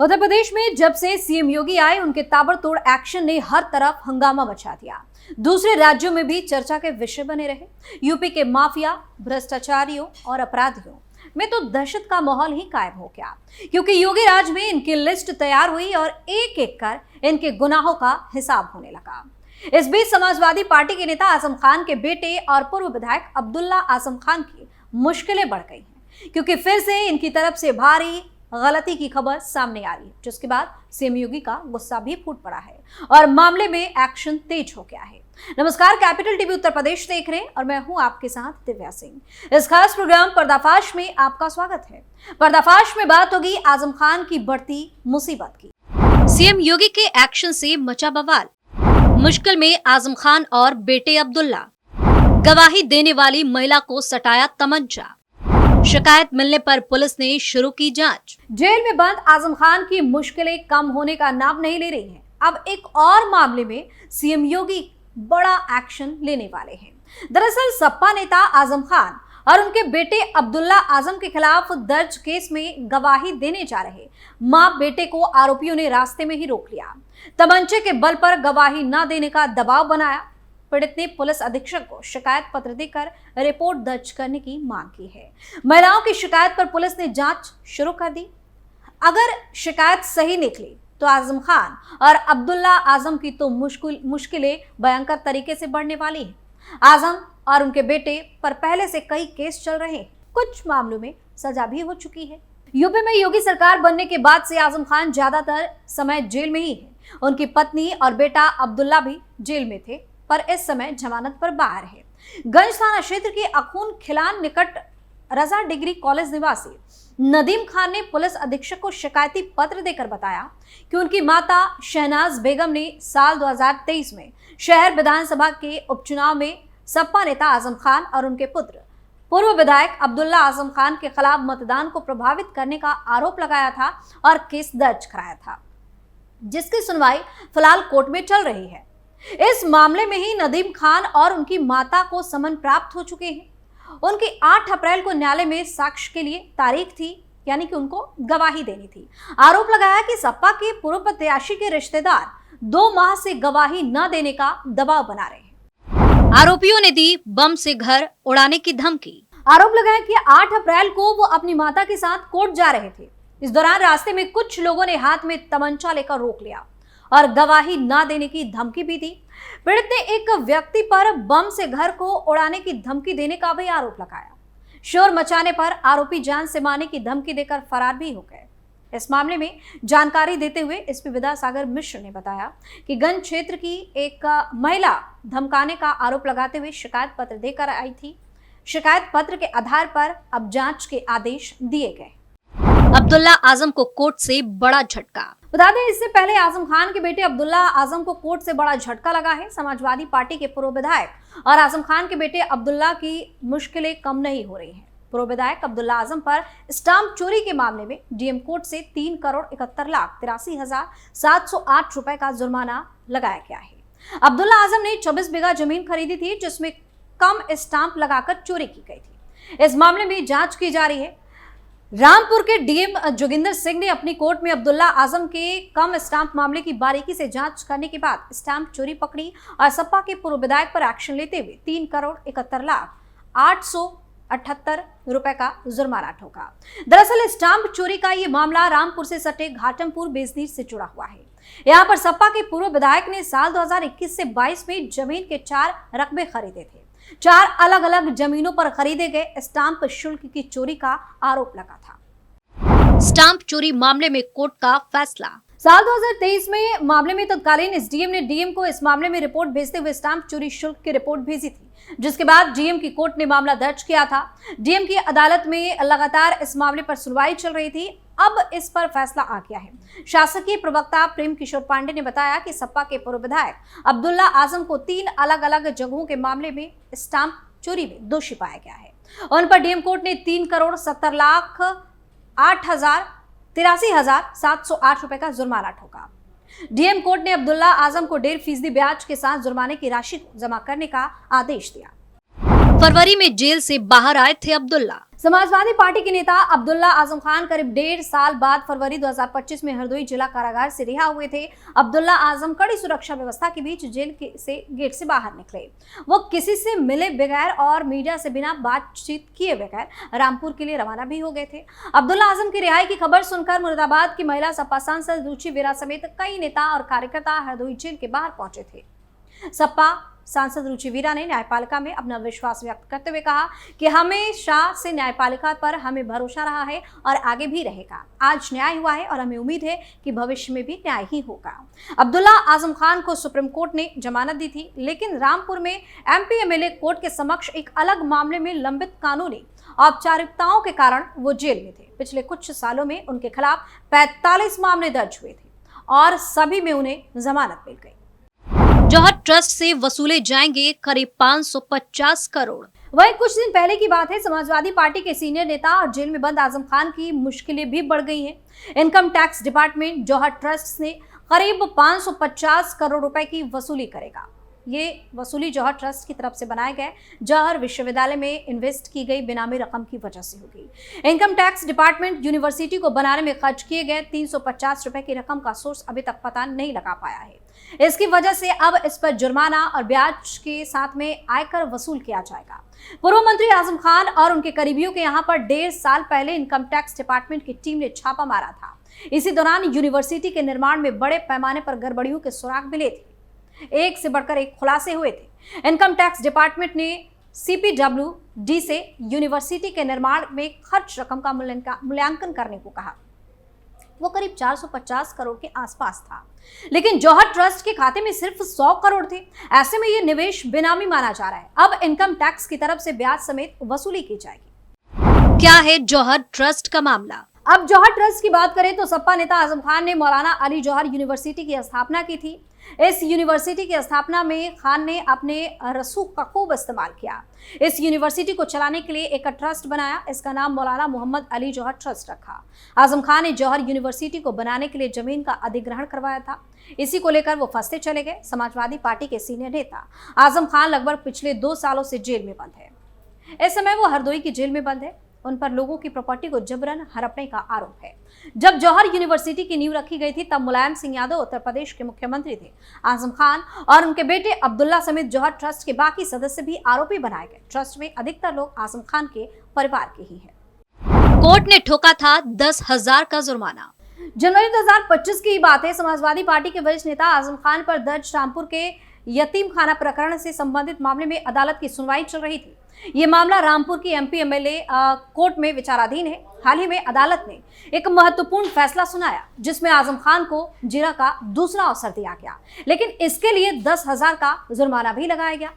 उत्तर प्रदेश में जब से सीएम योगी आए, उनके ताबड़तोड़ एक्शन ने हर तरफ हंगामा मचा दिया। दूसरे राज्यों में भी चर्चा के विषय बने रहे। यूपी के माफिया, भ्रष्टाचारियों और अपराधियों में तो दहशत का माहौल ही कायम हो गया, क्योंकि योगी राज में इनकी लिस्ट तैयार हुई और एक एक कर इनके गुनाहों का हिसाब होने लगा। इस बीच समाजवादी पार्टी के नेता आजम खान के बेटे और पूर्व विधायक अब्दुल्ला आजम खान की मुश्किलें बढ़ गई हैं, क्योंकि फिर से इनकी तरफ से भारी गलती की खबर सामने आ रही है, जिसके बाद सीएम योगी का गुस्सा भी फूट पड़ा है और मामले में एक्शन तेज हो गया है। नमस्कार, कैपिटल टीवी उत्तर प्रदेश देख रहे हैं और मैं हूं आपके साथ दिव्या सिंह। इस खास प्रोग्राम पर्दाफाश में आपका स्वागत है। पर्दाफाश में बात होगी आजम खान की बढ़ती मुसीबत की। सीएम योगी के एक्शन से मचा बवाल, मुश्किल में आजम खान और बेटे अब्दुल्ला, गवाही देने वाली महिला को सटाया तमंचा, शिकायत मिलने पर पुलिस ने शुरू की जांच। जेल में बंद आजम खान की मुश्किलें कम होने का नाम नहीं ले रही हैं। अब एक और मामले में सीएम योगी बड़ा एक्शन लेने वाले हैं। दरअसल सपा नेता आजम खान और उनके बेटे अब्दुल्ला आजम के खिलाफ दर्ज केस में गवाही देने जा रहे मां बेटे को आरोपियों ने रास्ते में ही रोक लिया। तमंचे के बल पर गवाही न देने का दबाव बनाया। पीड़ित ने पुलिस अधीक्षक को शिकायत पत्र देकर रिपोर्ट दर्ज करने की मांग की है। महिलाओं की शिकायत पर पुलिस ने जांच शुरू कर दी। अगर शिकायत सही निकली तो आजम खान और अब्दुल्ला आजम की तो मुश्किलें भयंकर तरीके से बढ़ने वाली है। आजम और उनके बेटे पर पहले से कई केस चल रहे हैं, कुछ मामलों में सजा भी हो चुकी है। यूपी में योगी सरकार बनने के बाद से आजम खान ज्यादातर समय जेल में ही है। उनकी पत्नी और बेटा अब्दुल्ला भी जेल में थे, पर इस समय जमानत पर बाहर है। गंज थाना क्षेत्र के अखून खिलान निकट रजा डिग्री कॉलेज निवासी नदीम खान ने पुलिस अधीक्षक को शिकायती पत्र देकर बताया कि उनकी माता शहनाज बेगम ने साल 2023 में शहर विधानसभा के उपचुनाव में सपा नेता आजम खान और उनके पुत्र पूर्व विधायक अब्दुल्ला आजम खान के खिलाफ मतदान को प्रभावित करने का आरोप लगाया था और केस दर्ज कराया था, जिसकी सुनवाई फिलहाल कोर्ट में चल रही है। इस मामले में ही नदीम खान और उनकी माता को समन प्राप्त हो चुके हैं। उनकी 8 अप्रैल को न्यायालय में साक्ष्य के लिए तारीख थी, यानी कि उनको गवाही देनी थी। आरोप लगाया कि सपा के पूर्व प्रत्याशी के रिश्तेदार 2 माह से गवाही न देने का दबाव बना रहे हैं। आरोपियों ने दी बम से घर उड़ाने की धमकी। आरोप लगाया कि 8 अप्रैल को वो अपनी माता के साथ कोर्ट जा रहे थे। इस दौरान रास्ते में कुछ लोगों ने हाथ में तमंचा लेकर रोक लिया और गवाही ना देने की धमकी भी दी। पीड़ित ने एक व्यक्ति पर बम से घर को उड़ाने की धमकी देने का भी आरोप लगाया। शोर मचाने पर आरोपी जान से मारने की धमकी देकर फरार भी हो गए। इस मामले में जानकारी देते हुए एसपी विद्यासागर मिश्र ने बताया कि गंज क्षेत्र की एक महिला धमकाने का आरोप लगाते हुए शिकायत पत्र देकर आई थी। शिकायत पत्र के आधार पर अब जांच के आदेश दिए गए। अब्दुल्ला आजम को कोर्ट से बड़ा झटका। बता दें, इससे पहले आजम खान के बेटे अब्दुल्ला आजम को कोर्ट से बड़ा झटका लगा है। समाजवादी पार्टी के पूर्व विधायक और आजम खान के बेटे अब्दुल्ला की मुश्किलें कम नहीं हो रही हैं। पूर्व विधायक अब्दुल्ला आजम पर स्टाम्प चोरी के मामले में डीएम कोर्ट से 3,71,83,708 रुपए का जुर्माना लगाया गया है। अब्दुल्ला आजम ने 24 बीघा जमीन खरीदी थी, जिसमें कम स्टाम्प लगाकर चोरी की गई थी। इस मामले में जांच की जा रही है। रामपुर के डीएम जोगिंदर सिंह ने अपनी कोर्ट में अब्दुल्ला आजम के कम स्टाम्प मामले की बारीकी से जांच करने के बाद स्टाम्प चोरी पकड़ी और सपा के पूर्व विधायक पर एक्शन लेते हुए 3,71,878 रुपए का जुर्माना ठोका। दरअसल स्टाम्प चोरी का ये मामला रामपुर से सटे घाटमपुर बेजनीर से जुड़ा हुआ है। यहाँ पर सपा के पूर्व विधायक ने साल 2021 से 22 में जमीन के 4 रकबे खरीदे थे। 4 अलग अलग जमीनों पर खरीदे गए स्टाम्प शुल्क की चोरी का आरोप लगा था। स्टाम्प चोरी मामले में कोर्ट का फैसला। साल 2023 में मामले में तत्कालीन एसडीएम ने डीएम को इस मामले में रिपोर्ट भेजते हुए स्टाम्प चोरी शुल्क की रिपोर्ट भेजी थी, जिसके बाद डीएम की कोर्ट ने मामला दर्ज किया था। डीएम की अदालत में लगातार इस मामले पर सुनवाई चल रही थी। अब इस पर फैसला आ गया है। शासकीय प्रवक्ता प्रेम किशोर पांडे ने बताया कि सपा के पूर्व विधायक अब्दुल्ला आजम को 3 अलग अलग जगहों के मामले में स्टाम्प चोरी में दोषी पाया गया है। उन पर डीएम कोर्ट ने 3,70,08,83,708 रुपए का जुर्माना ठोका। डीएम कोर्ट ने अब्दुल्ला आजम को 1.5% ब्याज के साथ जुर्माने की राशि को जमा करने का आदेश दिया। फरवरी में जेल से बाहर आए थे अब्दुल्ला। समाजवादी पार्टी के नेता अब्दुल्ला आजम खान करीब 1.5 साल बाद फरवरी 2025 में हरदोई जिला कारागार से रिहा हुए थे। अब्दुल्ला आजम कड़ी सुरक्षा व्यवस्था के बीच जेल से गेट से बाहर निकले। वो किसी से मिले बगैर और मीडिया से बिना बातचीत किए बगैर रामपुर के लिए रवाना भी हो गए थे। अब्दुल्ला आजम की रिहाई की खबर सुनकर मुरादाबाद की महिला सपा सांसद रुचि वीरा समेत कई नेता और कार्यकर्ता हरदोई जेल के बाहर पहुंचे थे। सपा सांसद रुचि वीरा ने न्यायपालिका में अपना विश्वास व्यक्त करते हुए कहा कि हमेशा से न्यायपालिका पर हमें भरोसा रहा है और आगे भी रहेगा। आज न्याय हुआ है और हमें उम्मीद है कि भविष्य में भी न्याय ही होगा। अब्दुल्ला आजम खान को सुप्रीम कोर्ट ने जमानत दी थी, लेकिन रामपुर में एमपी एमएलए कोर्ट के समक्ष एक अलग मामले में लंबित कानूनी औपचारिकताओं के कारण वो जेल में थे। पिछले कुछ सालों में उनके खिलाफ 45 मामले दर्ज हुए थे और सभी में उन्हें जमानत मिल गई। जौहर ट्रस्ट से वसूले जाएंगे करीब 550 करोड़। वहीं कुछ दिन पहले की बात है, समाजवादी पार्टी के सीनियर नेता और जेल में बंद आजम खान की मुश्किलें भी बढ़ गई हैं। इनकम टैक्स डिपार्टमेंट जौहर ट्रस्ट से करीब 550 करोड़ रुपए की वसूली करेगा। ये वसूली जौहर ट्रस्ट की तरफ से बनाए गए जौहर विश्वविद्यालय में इन्वेस्ट की गई बेनामी रकम की वजह से होगी। इनकम टैक्स डिपार्टमेंट यूनिवर्सिटी को बनाने में खर्च किए गए 350 रुपए की रकम का सोर्स अभी तक पता नहीं लगा पाया है। इसकी वजह से अब इस पर जुर्माना और ब्याज के साथ में आयकर वसूल किया जाएगा। पूर्व मंत्री आजम खान और उनके करीबियों के यहाँ पर 1.5 साल पहले इनकम टैक्स डिपार्टमेंट की टीम ने छापा मारा था। इसी दौरान यूनिवर्सिटी के निर्माण में बड़े पैमाने पर गड़बड़ियों के सुराग मिले थे। एक से बढ़कर एक खुलासे हुए थे। इनकम टैक्स डिपार्टमेंट ने CPWD से यूनिवर्सिटी के निर्माण में खर्च रकम का मूल्यांकन करने को कहा। वो करीब 450 करोड़ के आसपास था, लेकिन जौहर ट्रस्ट के खाते में सिर्फ 100 करोड़ थे। ऐसे में ये निवेश बेनामी माना जा रहा है। अब इनकम टैक्स की तरफ से ब्याज समेत वसूली की जाएगी। क्या है जौहर ट्रस्ट का मामला? अब जौहर ट्रस्ट की बात करें तो सपा नेता आजम खान ने मौलाना अली जौहर यूनिवर्सिटी की स्थापना की थी। इस यूनिवर्सिटी की स्थापना में खान ने अपने रसूख का खूब इस्तेमाल किया। इस यूनिवर्सिटी को चलाने के लिए एक ट्रस्ट बनाया। इसका नाम मौलाना मोहम्मद अली जौहर ट्रस्ट रखा। आजम खान ने जौहर यूनिवर्सिटी को बनाने के लिए जमीन का अधिग्रहण करवाया था। इसी को लेकर वो फंसते चले गए। समाजवादी पार्टी के सीनियर नेता आजम खान लगभग पिछले 2 सालों से जेल में बंद है। इस समय वो हरदोई की जेल में बंद है। उन पर लोगों की प्रॉपर्टी को जबरन हड़पने का आरोप है। जब जौहर यूनिवर्सिटी की नींव रखी गई थी तब मुलायम सिंह यादव उत्तर प्रदेश के मुख्यमंत्री थे। आजम खान और उनके बेटे अब्दुल्ला समेत जौहर ट्रस्ट के बाकी सदस्य भी आरोपी बनाए गए। ट्रस्ट में अधिकतर लोग आजम खान के परिवार के ही हैं। कोर्ट ने ठोका था 10,000 का जुर्माना। जनवरी 2025 की बात है। समाजवादी पार्टी के वरिष्ठ नेता आजम खान पर दर्ज रामपुर के यतीम खाना प्रकरण से संबंधित मामले में अदालत की सुनवाई चल रही थी। ये मामला रामपुर की MP MLA कोर्ट में विचाराधीन है। हाल ही में अदालत ने एक महत्वपूर्ण फैसला सुनाया जिसमें आजम खान को जिरा का दूसरा अवसर दिया गया, लेकिन इसके लिए 10,000 का जुर्माना भी लगाया गया।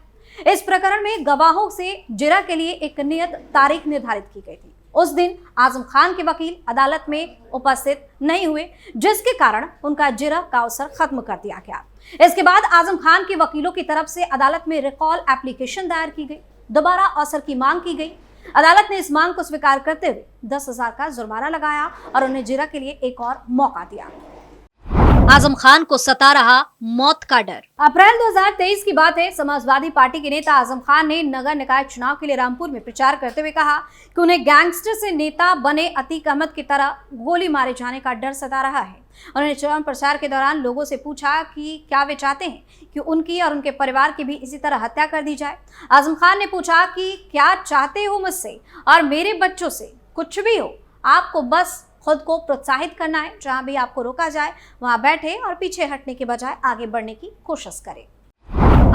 इस प्रकरण में गवाहों से जिरा के लिए एक नियत तारीख निर्धारित की गई थी। उस दिन आजम खान के वकील अदालत में उपस्थित नहीं हुए, जिसके कारण उनका जिरा का अवसर खत्म कर दिया गया। इसके बाद आजम खान के वकीलों की तरफ से अदालत में रिकॉल एप्लीकेशन दायर की गई। दोबारा अवसर की मांग की गई। अदालत ने इस मांग को स्वीकार करते हुए 10,000 का जुर्माना लगाया और उन्हें जिरा के लिए एक और मौका दिया। आजम खान को सता रहा मौत का डर। अप्रैल 2023 की बात है। समाजवादी पार्टी के नेता आजम खान ने नगर निकाय चुनाव के लिए रामपुर में प्रचार करते हुए कहा कि उन्हें गैंगस्टर से नेता बने अतीक अहमद की तरह गोली मारे जाने का डर सता रहा है। उन्होंने चुनाव प्रचार के दौरान लोगों से पूछा कि क्या वे चाहते हैं कि उनकी और उनके परिवार की भी इसी तरह हत्या कर दी जाए। आजम खान ने पूछा कि क्या चाहते हो मुझसे और मेरे बच्चों से? कुछ भी हो, आपको बस खुद को प्रोत्साहित करना है। जहां भी आपको रोका जाए वहां बैठे और पीछे हटने के बजाय आगे बढ़ने की कोशिश करें।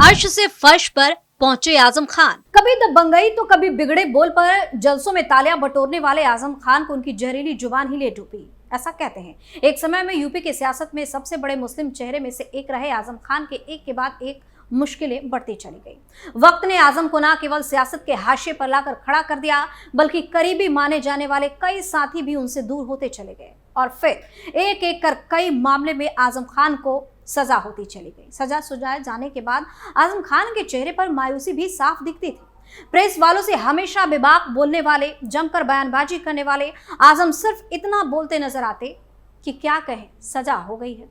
अर्श से फर्श पर पहुंचे आजम खान। कभी दबंगई तो कभी बिगड़े बोल पर जलसों में तालियां बटोरने वाले आजम खान को उनकी जहरीली जुबान ही ले डूबी। ऐसा कहते हैं एक समय में यूपी की सियासत में सबसे बड़े मुस्लिम चेहरे में से एक रहे आजम खान के एक के बाद एक मुश्किलें बढ़ती चली गई। वक्त ने आजम को न केवल सियासत के हाशिए पर लाकर खड़ा कर दिया, बल्कि करीबी माने जाने वाले कई साथी भी उनसे दूर होते चले गए और फिर एक एक कर कई मामले में आजम खान को सजा होती चली गई। सजा सुनाए जाने के बाद आजम खान के चेहरे पर मायूसी भी साफ दिखती थी। प्रेस वालों से हमेशा बेबाक बोलने वाले, जमकर बयानबाजी करने वाले आजम सिर्फ इतना बोलते नजर आते कि क्या कहें, सजा हो गई है।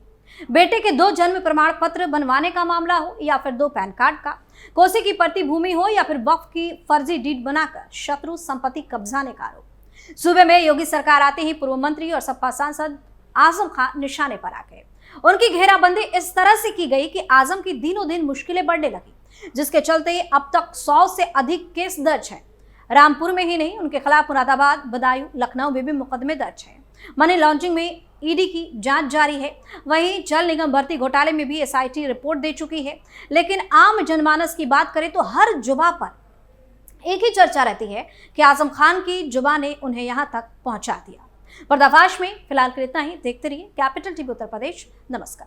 बेटे के 2 जन्म प्रमाण पत्र बनवाने का मामला हो या फिर 2 पैन कार्ड का, कोसी की पड़ती भूमि हो या फिर वक्फ की फर्जी डीड बनाकर शत्रु संपत्ति कब्जाने का आरोप। सूबे में योगी सरकार आते ही पूर्व मंत्री और सपा सांसद आजम खान निशाने पर आ गए। उनकी घेराबंदी इस तरह से की गई कि आजम की दिनों दिन मुश्किलें बढ़ने लगी, जिसके चलते अब तक 100 से अधिक केस दर्ज हैं। रामपुर में ही नहीं, उनके खिलाफ मुरादाबाद, बदायूं, लखनऊ में भी मुकदमे दर्ज हैं। मनी लॉन्ड्रिंग में ईडी की जांच जारी है। वहीं जल निगम भर्ती घोटाले में भी एसआईटी रिपोर्ट दे चुकी है। लेकिन आम जनमानस की बात करें तो हर जुबान पर एक ही चर्चा रहती है कि आजम खान की जुबान ने उन्हें यहां तक पहुंचा दिया। पर्दाफाश में फिलहाल के लिए इतना ही। देखते रहिए कैपिटल टीवी उत्तर प्रदेश। नमस्कार।